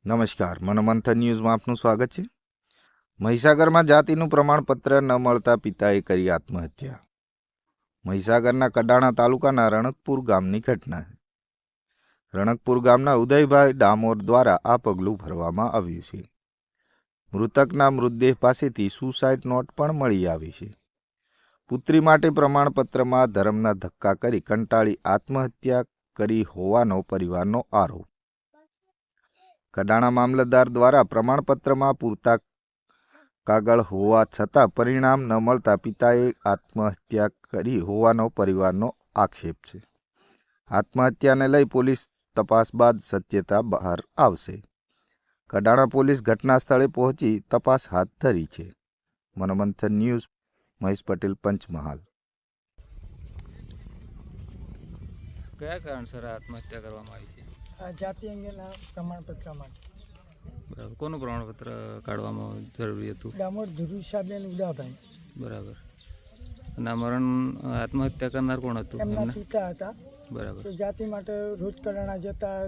નમસ્કાર, મનોમંથન ન્યૂઝમાં આપનું સ્વાગત છે। મહીસાગરમાં જાતિનું પ્રમાણપત્ર ન મળતા પિતાએ કરી આત્મહત્યા। મહીસાગરના કડાણા તાલુકાના રણકપુર ગામની ઘટના છે। રણકપુર ગામના ઉદયભાઈ ડામોર દ્વારા આ પગલું ભરવામાં આવ્યું છે। મૃતકના મૃતદેહ પાસેથી સુસાઇડ નોટ પણ મળી આવી છે। પુત્રી માટે પ્રમાણપત્રમાં ધર્મના ધક્કા કરી કંટાળી આત્મહત્યા કરી હોવાનો પરિવારનો આરોપ। કડાણા મામલતદાર દ્વારા પ્રમાણપત્રમાં પૂરતા કાગળ હોવા છતાં પરિણામ ન મળતા પિતાએ આત્મહત્યા કરી હોવાનો પરિવારનો આક્ષેપ છે। આત્મહત્યાને લઈ પોલીસ તપાસ બાદ સત્યતા બહાર આવશે। કડાણા પોલીસ ઘટના સ્થળે પહોંચી તપાસ હાથ ધરી છે। મનોમંથન ન્યૂઝ, મહેશ પટેલ, પંચમહાલ। કયા કારણસર આત્મહત્યા કરવામાં આવી છે? જાતિ અંગેના પ્રમાણપત્ર માટે। બરાબર, કોનું પ્રમાણપત્ર કાઢવામાં જરૂરી હતું? ડામોર ધુરુસાબેન ઉદાભાઈ। બરાબર, અને આ મરણ આત્મહત્યા કરનાર કોણ હતું? એમના પિતા હતા। બરાબર, તો જાતિ માટે રોજ કડાણા જતા,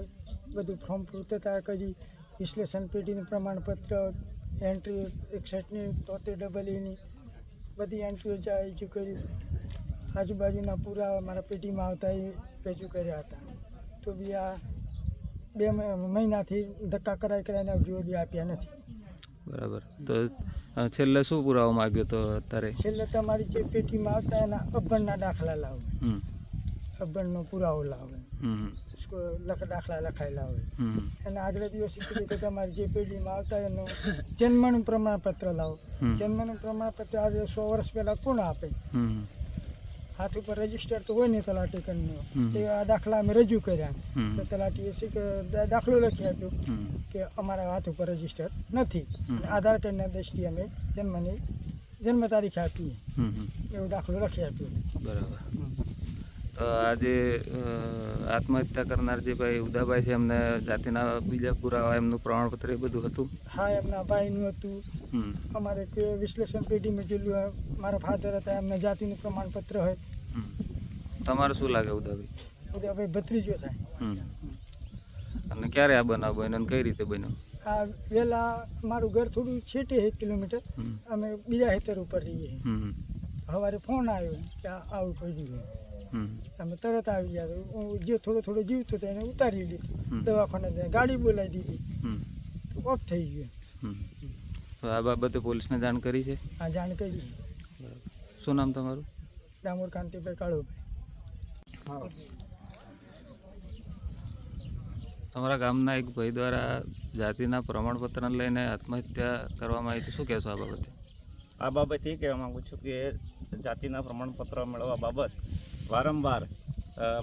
બધું ફોર્મ પૂરતા કરી, વિશ્લેષણ પેઢીનું પ્રમાણપત્ર, એન્ટ્રી 61ની 73EEની બધી એન્ટ્રીઓ રજૂ કરી, આજુબાજુના પુરાવા મારા પેઢીમાં આવતા એ રજૂ કર્યા હતા। તો બી આ 2 મહિનાથી ધક્કા કરાઈને હજુ બી આપ્યા નથી। બરાબર, તો છેલ્લે શું પુરાવો માગ્યો તો અત્યારે? છેલ્લે તમારી જે પેટીમાં આવતા એના અભણના દાખલા લાવો, અભણનો પુરાવો લાવો, દાખલા લખાયેલા હોય। એના આગલા દિવસે કીધું કે તમારી જે પેઢીમાં આવતા એનું જન્મનું પ્રમાણપત્ર લાવો। જન્મનું પ્રમાણપત્ર આજે 100 વર્ષ પહેલાં કોણ આપે? હાથ ઉપર રજીસ્ટર તો હોય ને તલાટીકરનું, તે આ દાખલા અમે રજૂ કર્યા। તો તલાટીએ શું કે દાખલો લખી આપ્યો કે અમારા હાથ ઉપર રજીસ્ટર નથી, આધાર કાર્ડના દ્રષ્ટિએ અમે જન્મ તારીખ આપીએ, એવો દાખલો લખી આપ્યો। બરાબર, તો આજે આત્મહત્યા કરનાર જે ભાઈ ઉદાભાઈ છે એમને જાતિના બીજા પુરાવા, એમનું પ્રમાણપત્ર એ બધું હતું? હા, એમના ભાઈનું હતું। અમારે કે વિશ્લેષણ પેઢીમાં જેટલું મારા ફાધર હતા એમના જાતિનું પ્રમાણપત્ર હોય। તમારે શું લાગે ઉદાભાઈ ભત્રીજો થાય। અને ક્યારે આ બનાવ બન્યો અને કઈ રીતે બન્યો? આ વહેલા મારું ઘર થોડું છેટે 1 કિલોમીટર, અમે બીજા હેતર ઉપર રહીએ। સવારે ફોન આવ્યો કે આવું પડ્યું, અમે તરત આવી ગયા। હું જે થોડો જીવતો હતો એને ઉતારી લીધું, દવાખાને ગાડી બોલાવી દીધી, ઓફ થઈ ગયો। તો આ બાબતે પોલીસને જાણ કરી છે? હા, જાણ કરી। શું નામ તમારું? ડામોર કાંતિભાઈ કાળુભાઈ। તમારા ગામના એક ભાઈ દ્વારા જાતિના પ્રમાણપત્રને લઈને આત્મહત્યા કરવામાં આવી, તો શું કહેશો આ બાબતે? આ બાબતે એ કહેવા માગું છું કે જાતિના પ્રમાણપત્ર મેળવવા બાબત વારંવાર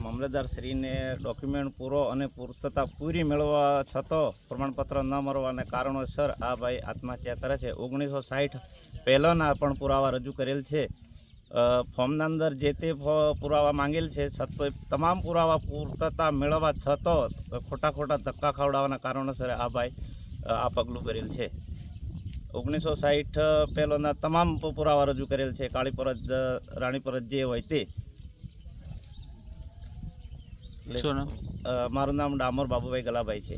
મામલતદારશ્રીને ડોક્યુમેન્ટ પૂરો અને પૂર્તતા પૂરી મેળવવા છતાં પ્રમાણપત્ર ન મળવાના કારણોસર આ ભાઈ આત્મહત્યા કરે છે। 1960 પહેલાંના પણ પુરાવા રજૂ કરેલ છે। ફોર્મના અંદર જે તે પુરાવા માંગેલ છે, છતાં તમામ પુરાવા પૂર્તતા મેળવવા છતાં ખોટા ધક્કા ખવડાવવાના કારણોસર આ ભાઈ આ પગલું કરેલ છે। 1960 પહેલાંના તમામ પુરાવા રજૂ કરેલ છે, કાળી પરત, રાણી પરત જે હોય તે। મારું નામ ડામોર બાબુભાઈ ગલાભાઈ છે।